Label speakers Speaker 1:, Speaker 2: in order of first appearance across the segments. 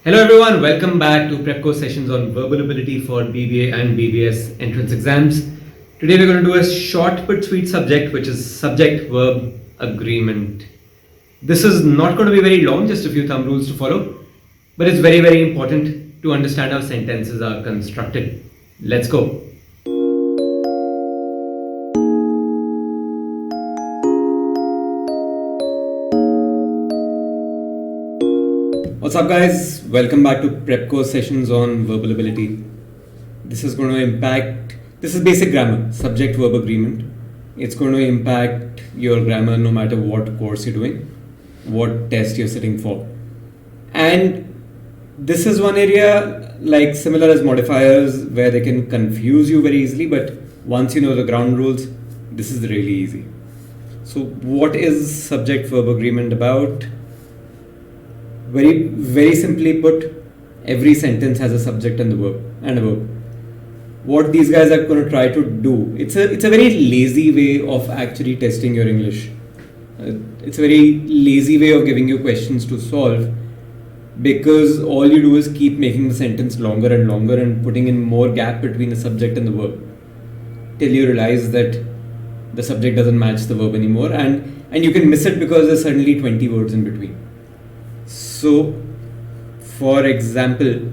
Speaker 1: Hello everyone, welcome back to Prepco sessions on verbal ability for BBA and BBS entrance exams. Today we're going to do a short but sweet subject, which is subject-verb agreement. This is not going to be very long, just a few thumb rules to follow, but it's very, very important to understand how sentences are constructed. Let's go. What's up guys, welcome back to Prepco sessions on verbal ability. This is basic grammar, subject-verb agreement. It's going to impact your grammar no matter what course you're doing, what test you're sitting for. And this is one area like similar as modifiers where they can confuse you very easily, but once you know the ground rules, this is really easy. So what is subject-verb agreement about? Very, very simply put, every sentence has a subject and a verb. What these guys are going to try to do, it's a very lazy way of actually testing your English. It's a very lazy way of giving you questions to solve, because all you do is keep making the sentence longer and longer and putting in more gap between the subject and the verb till you realize that the subject doesn't match the verb anymore, and you can miss it because there's suddenly 20 words in between. So, for example,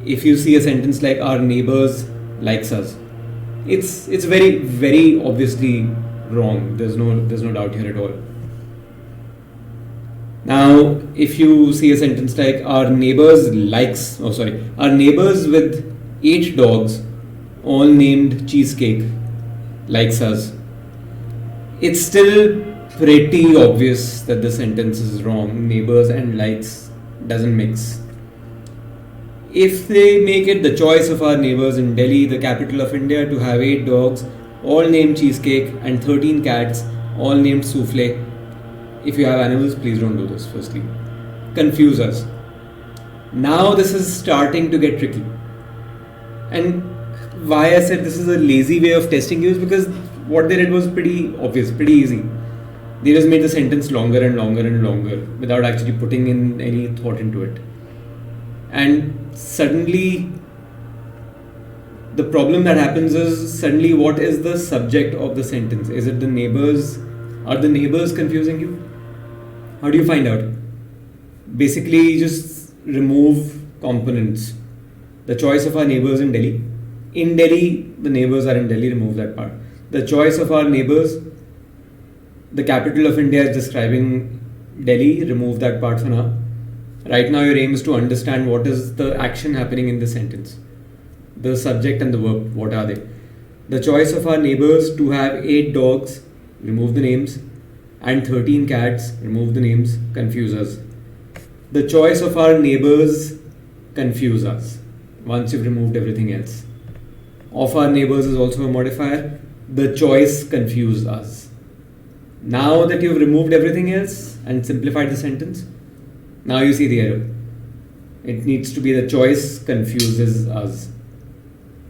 Speaker 1: if you see a sentence like "our neighbors likes us," it's very, very obviously wrong. There's no doubt here at all. Now, if you see a sentence like our neighbors with 8 dogs, all named Cheesecake, likes us," it's still pretty obvious that the sentence is wrong. Neighbors and likes doesn't mix. If they make it the choice of our neighbors in Delhi, the capital of India, to have 8 dogs, all named Cheesecake, and 13 cats, all named Souffle. If you have animals, please don't do this, firstly. Confuse us. Now this is starting to get tricky. And why I said this is a lazy way of testing you is because what they did was pretty obvious, pretty easy. They just made the sentence longer and longer and longer without actually putting in any thought into it. And suddenly, the problem that happens is suddenly what is the subject of the sentence? Is it the neighbors? Are the neighbors confusing you? How do you find out? Basically, just remove components. The choice of our neighbors in Delhi. In Delhi, the neighbors are in Delhi, remove that part. The choice of our neighbors, the capital of India is describing Delhi, remove that part for now. Right now your aim is to understand what is the action happening in the sentence. The subject and the verb, what are they? The choice of our neighbors to have 8 dogs, remove the names, and 13 cats, remove the names, confuse us. The choice of our neighbors confuse us once you've removed everything else. Of our neighbors is also a modifier. The choice confused us. Now that you've removed everything else and simplified the sentence, now you see the error. It needs to be the choice confuses us.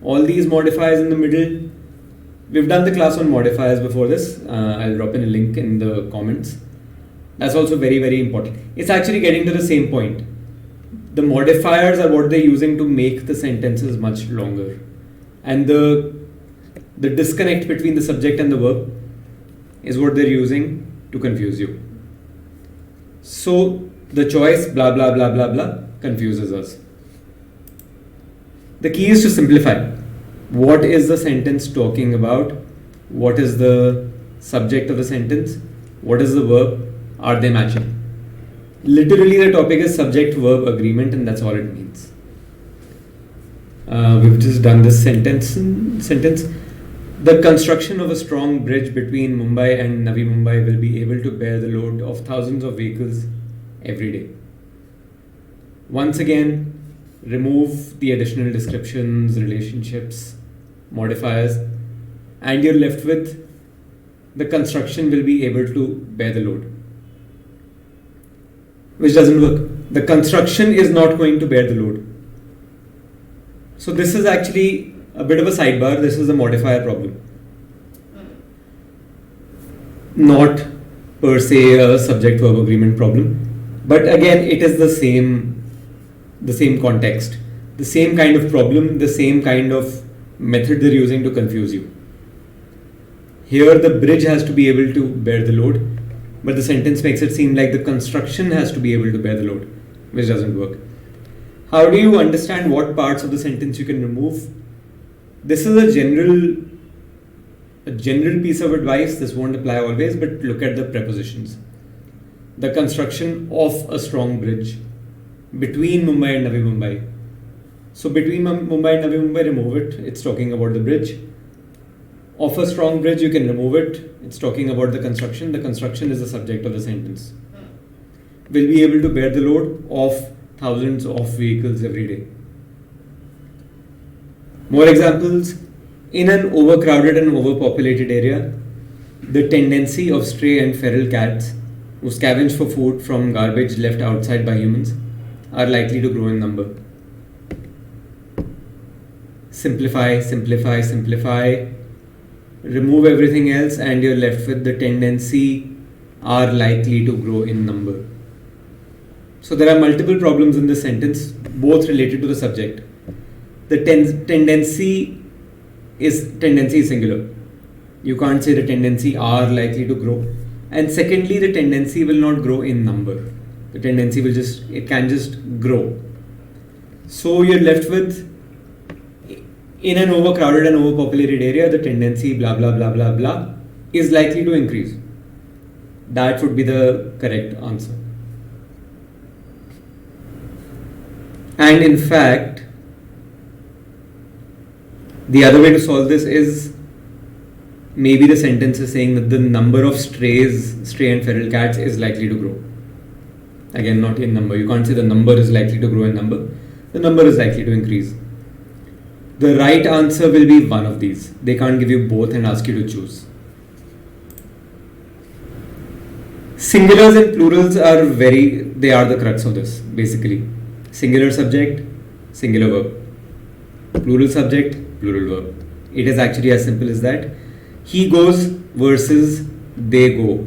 Speaker 1: All these modifiers in the middle, we've done the class on modifiers before this. I'll drop in a link in the comments. That's also very, very important. It's actually getting to the same point. The modifiers are what they're using to make the sentences much longer. And the disconnect between the subject and the verb is what they're using to confuse you. So the choice blah blah blah blah blah confuses us. The key is to simplify. What is the sentence talking about? What is the subject of the sentence? What is the verb? Are they matching? Literally the topic is subject-verb agreement, and that's all it means. We've just done this sentence. The construction of a strong bridge between Mumbai and Navi Mumbai will be able to bear the load of thousands of vehicles every day. Once again, remove the additional descriptions, relationships, modifiers, and you're left with the construction will be able to bear the load, which doesn't work. The construction is not going to bear the load. So this is actually a bit of a sidebar. This is a modifier problem, not per se a subject-verb agreement problem. But again, it is the same the same context, the same kind of problem, the same kind of method they're using to confuse you. Here, the bridge has to be able to bear the load, but the sentence makes it seem like the construction has to be able to bear the load, which doesn't work. How do you understand what parts of the sentence you can remove? This is a general piece of advice. This won't apply always, but look at the prepositions. The construction of a strong bridge between Mumbai and Navi Mumbai. So between Mumbai and Navi Mumbai, remove it. It's talking about the bridge. Of a strong bridge, you can remove it. It's talking about the construction. The construction is the subject of the sentence. Will be able to bear the load of thousands of vehicles every day. More examples. In an overcrowded and overpopulated area, the tendency of stray and feral cats who scavenge for food from garbage left outside by humans are likely to grow in number. Simplify, simplify, simplify. Remove everything else and you're left with the tendency are likely to grow in number. So there are multiple problems in this sentence, both related to the subject. The tendency is singular. You can't say the tendency are likely to grow. And secondly, the tendency will not grow in number. The tendency it can just grow. So you're left with, in an overcrowded and overpopulated area, the tendency blah blah blah blah blah is likely to increase. That would be the correct answer. And in fact, the other way to solve this is maybe the sentence is saying that the number of stray and feral cats is likely to grow. Again, not in number. You can't say the number is likely to grow in number. The number is likely to increase. The right answer will be one of these. They can't give you both and ask you to choose. Singulars and plurals are the crux of this, basically. Singular subject, singular verb. Plural subject, plural verb. It is actually as simple as that. He goes versus they go.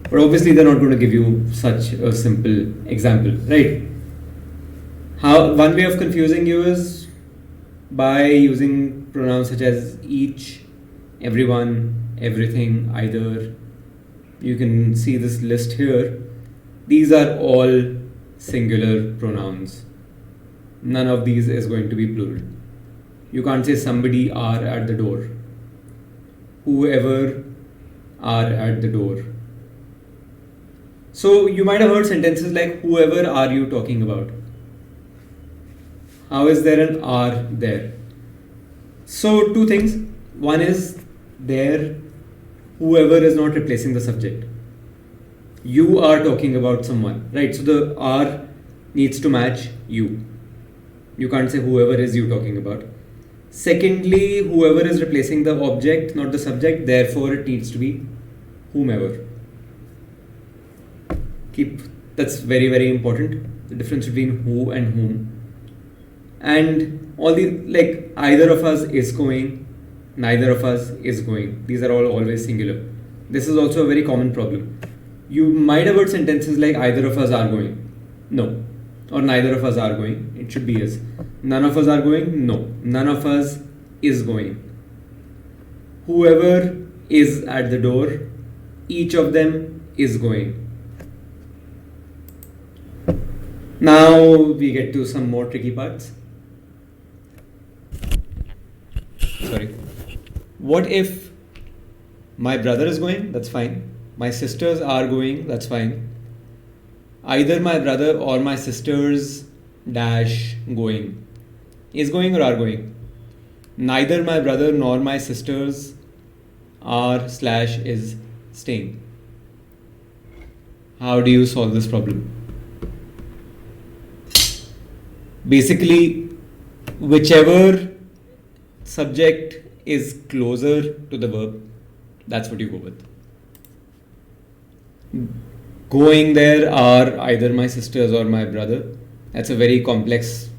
Speaker 1: But obviously they're not going to give you such a simple example, right? One way of confusing you is by using pronouns such as each, everyone, everything, either. You can see this list here. These are all singular pronouns. None of these is going to be plural. You can't say somebody are at the door. Whoever are at the door. So you might have heard sentences like, whoever are you talking about? How is there an are there? So two things. One is there, whoever is not replacing the subject. You are talking about someone, right? So the are needs to match you. You can't say whoever is you talking about. Secondly, whoever is replacing the object, not the subject, therefore it needs to be whomever. That's very, very important. The difference between who and whom. And all either of us is going, neither of us is going. These are all always singular. This is also a very common problem. You might have heard sentences like either of us are going. No. Or neither of us are going. It should be is. None of us are going. No. None of us is going. Whoever is at the door, each of them is going. Now we get to some more tricky parts. Sorry. What if my brother is going? That's fine. My sisters are going. That's fine. Either my brother or my sisters dash going. Is going or are going? Neither my brother nor my sisters are / is staying. How do you solve this problem? Basically, whichever subject is closer to the verb, that's what you go with. Going there are either my sisters or my brother. That's a very complex,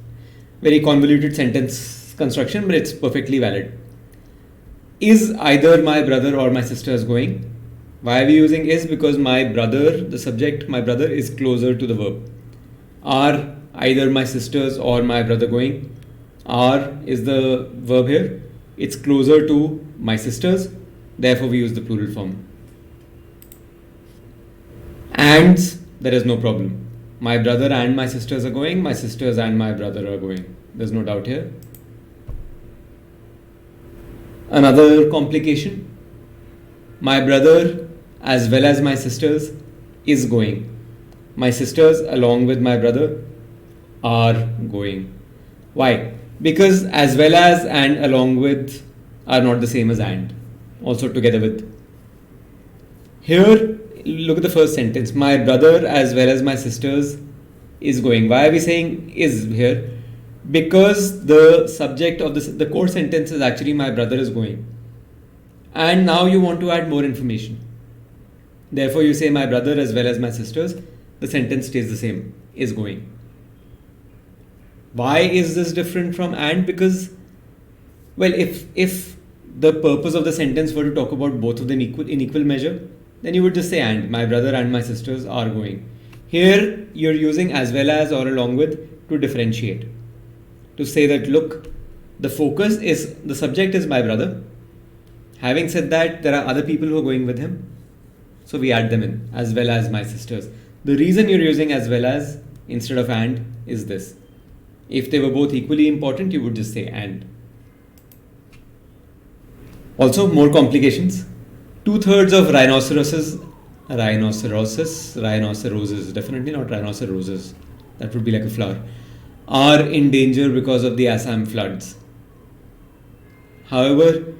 Speaker 1: very convoluted sentence construction, but it's perfectly valid. Is either my brother or my sister is going? Why are we using is? Because my brother, the subject, my brother is closer to the verb. Are either my sisters or my brother going. Are is the verb here. It's closer to my sisters, therefore we use the plural form. And there is no problem. My brother and my sisters are going, my sisters and my brother are going. There's no doubt here. Another complication. My brother as well as my sisters is going. My sisters along with my brother are going. Why? Because as well as and along with are not the same as and. Also together with. Here, look at the first sentence. My brother as well as my sisters is going. Why are we saying is here? Because the subject of the core sentence is actually my brother is going. And now you want to add more information. Therefore, you say my brother as well as my sisters. The sentence stays the same, is going. Why is this different from and? Because, well, if the purpose of the sentence were to talk about both of them in equal measure, then you would just say and. My brother and my sisters are going. Here, you're using as well as or along with to differentiate. To say that, look, the focus is, the subject is my brother. Having said that, there are other people who are going with him. So we add them in, as well as my sisters. The reason you're using as well as instead of and is this. If they were both equally important, you would just say and. Also, more complications. 2/3 of rhinoceroses, definitely not rhinoceroses, that would be like a flower, are in danger because of the Assam floods. However,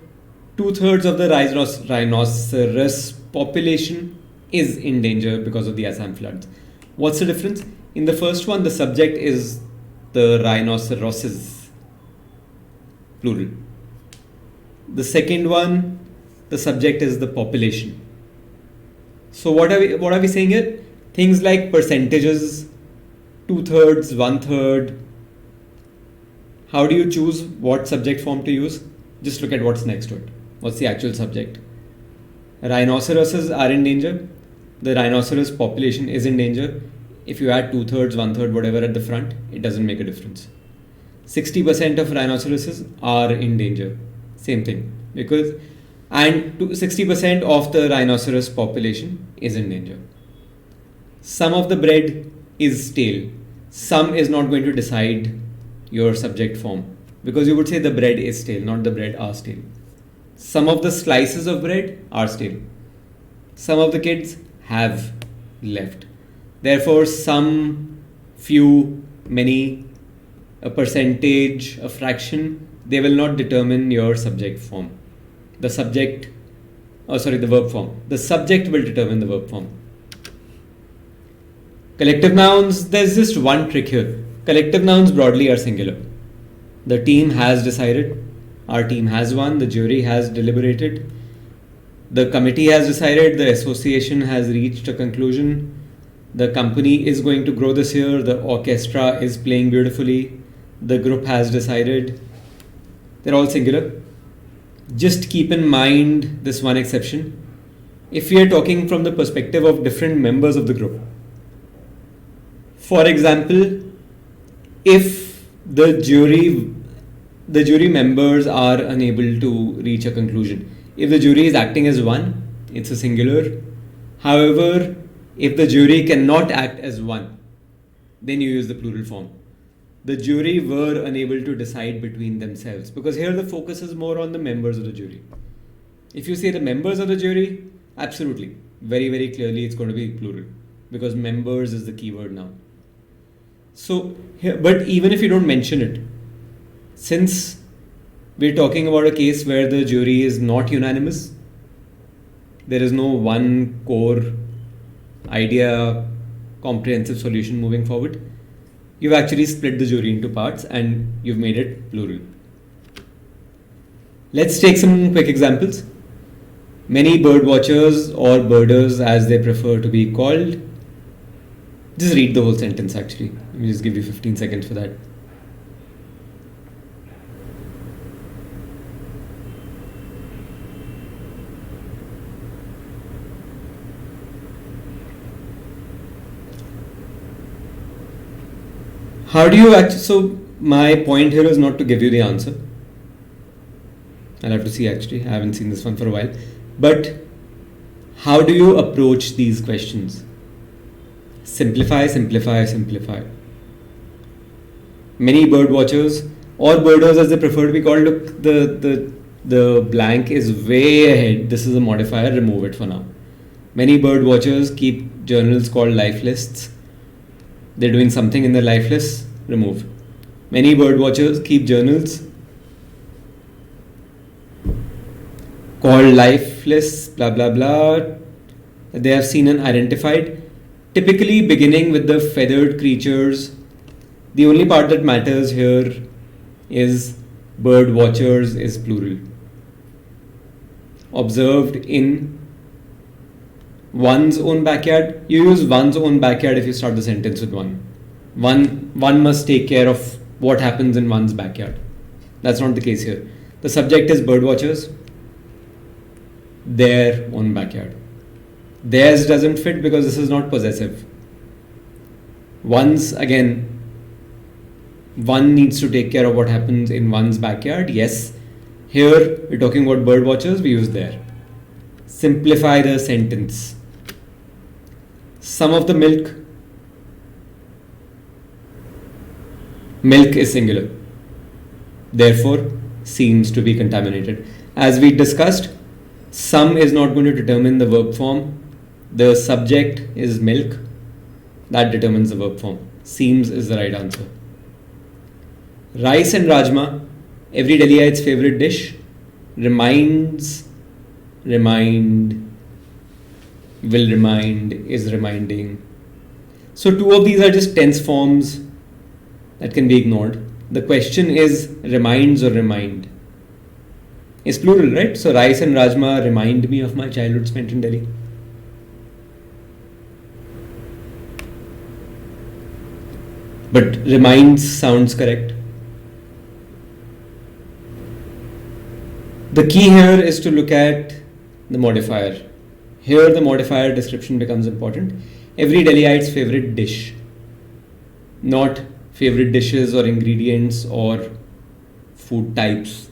Speaker 1: 2/3 of the rhinoceros population is in danger because of the Assam floods. What's the difference? In the first one, the subject is the rhinoceroses, plural. The second one, the subject is the population. So what are we saying here? Things like percentages, 2/3, 1/3. How do you choose what subject form to use? Just look at what's next to it. What's the actual subject? Rhinoceroses are in danger. The rhinoceros population is in danger. If you add 2/3, 1/3, whatever at the front, it doesn't make a difference. 60% of rhinoceroses are in danger. Same thing. Because 60% of the rhinoceros population is in danger. Some of the bread is stale. Some is not going to decide your subject form. Because you would say the bread is stale, not the bread are stale. Some of the slices of bread are stale. Some of the kids have left. Therefore, some, few, many, a percentage, a fraction, they will not determine your subject form. The verb form. The subject will determine the verb form. Collective nouns, there's just one trick here. Collective nouns broadly are singular. The team has decided. Our team has won. The jury has deliberated. The committee has decided. The association has reached a conclusion. The company is going to grow this year. The orchestra is playing beautifully. The group has decided. They're all singular. Just keep in mind this one exception. If we are talking from the perspective of different members of the group. For example, if the jury members are unable to reach a conclusion. If the jury is acting as one, it's a singular. However, if the jury cannot act as one, then you use the plural form. The jury were unable to decide between themselves, because here the focus is more on the members of the jury. If you say the members of the jury, absolutely, very, very clearly it's going to be plural, because members is the keyword now. So, but even if you don't mention it, since we're talking about a case where the jury is not unanimous, there is no one core idea, comprehensive solution moving forward, you've actually split the jury into parts and you've made it plural. Let's take some quick examples. Many bird watchers or birders, as they prefer to be called. Just read the whole sentence actually. Let me just give you 15 seconds for that. How do you actually? So my point here is not to give you the answer. I'll have to see actually. I haven't seen this one for a while. But how do you approach these questions? Simplify, simplify, simplify. Many bird watchers or birders, as they prefer to be called, look, the blank is way ahead. This is a modifier. Remove it for now. Many bird watchers keep journals called life lists. They're doing something in their life lists. Remove. Many bird watchers keep journals called life lists, blah blah blah, they have seen and identified, typically beginning with the feathered creatures. The only part that matters here is bird watchers is plural. Observed in one's own backyard. You use one's own backyard if you start the sentence with one. One must take care of what happens in one's backyard. That's not the case here. The subject is bird watchers, their own backyard. Theirs doesn't fit because this is not possessive. One's, again, one needs to take care of what happens in one's backyard. Yes, here we're talking about bird watchers, we use their. Simplify the sentence. Some of the milk. Milk is singular. Therefore, seems to be contaminated. As we discussed, some is not going to determine the verb form. The subject is milk. That determines the verb form. Seems is the right answer. Rice and rajma, every Delhiite's favorite dish. Reminds, remind, will remind, is reminding. So two of these are just tense forms that can be ignored. The question is reminds or remind. It's plural, right? So rice and rajma remind me of my childhood spent in Delhi. But reminds sounds correct. The key here is to look at the modifier. Here the modifier description becomes important. Every Delhiite's favorite dish. Not favorite dishes or ingredients or food types.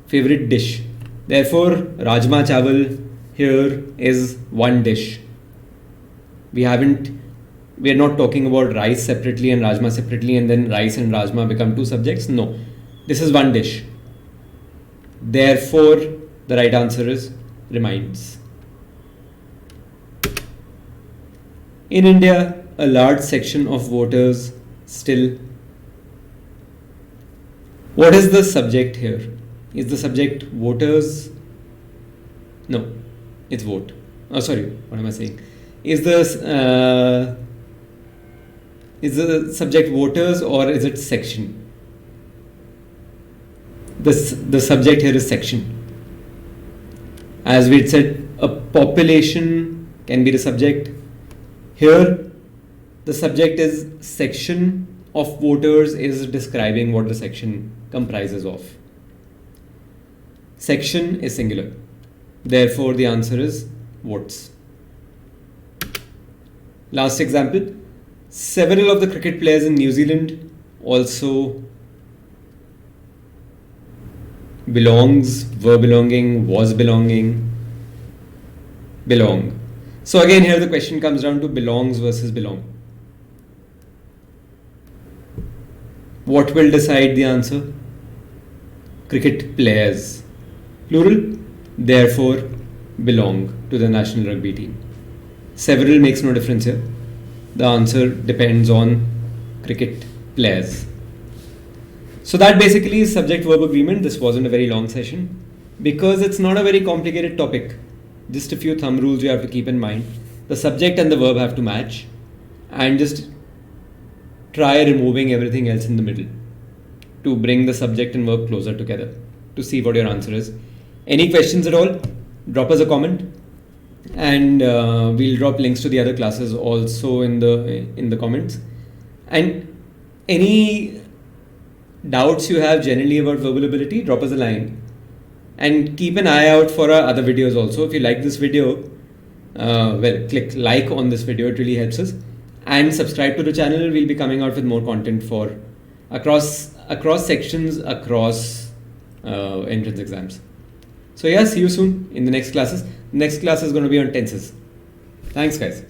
Speaker 1: Favorite dish. Therefore, rajma chawal here is one dish. We are not talking about rice separately and rajma separately and then rice and rajma become two subjects. No, this is one dish. Therefore, the right answer is reminds. In India, a large section of voters still. What is the subject here? Is the subject voters? No, it's vote. Oh, sorry, what am I saying? Is the subject voters or is it section? The subject here is section. As we said, a population can be the subject. Here, the subject is section of voters is describing what the section comprises of. Section is singular. Therefore, the answer is votes. Last example. Several of the cricket players in New Zealand also belongs, were belonging, was belonging, belong. So again here the question comes down to belongs versus belong. What will decide the answer? Cricket players. Plural, therefore belong to the national rugby team. Several makes no difference here. The answer depends on cricket players. So that basically is subject-verb agreement. This wasn't a very long session because it's not a very complicated topic. Just a few thumb rules you have to keep in mind. The subject and the verb have to match and just try removing everything else in the middle to bring the subject and verb closer together to see what your answer is. Any questions at all? Drop us a comment and we'll drop links to the other classes also in the comments. And any doubts you have generally about verbal ability, drop us a line. And keep an eye out for our other videos also. If you like this video, click like on this video, it really helps us. and subscribe to the channel. We'll be coming out with more content for across sections, across entrance exams. So yeah, see you soon in the next classes. Next class is going to be on tenses. Thanks guys.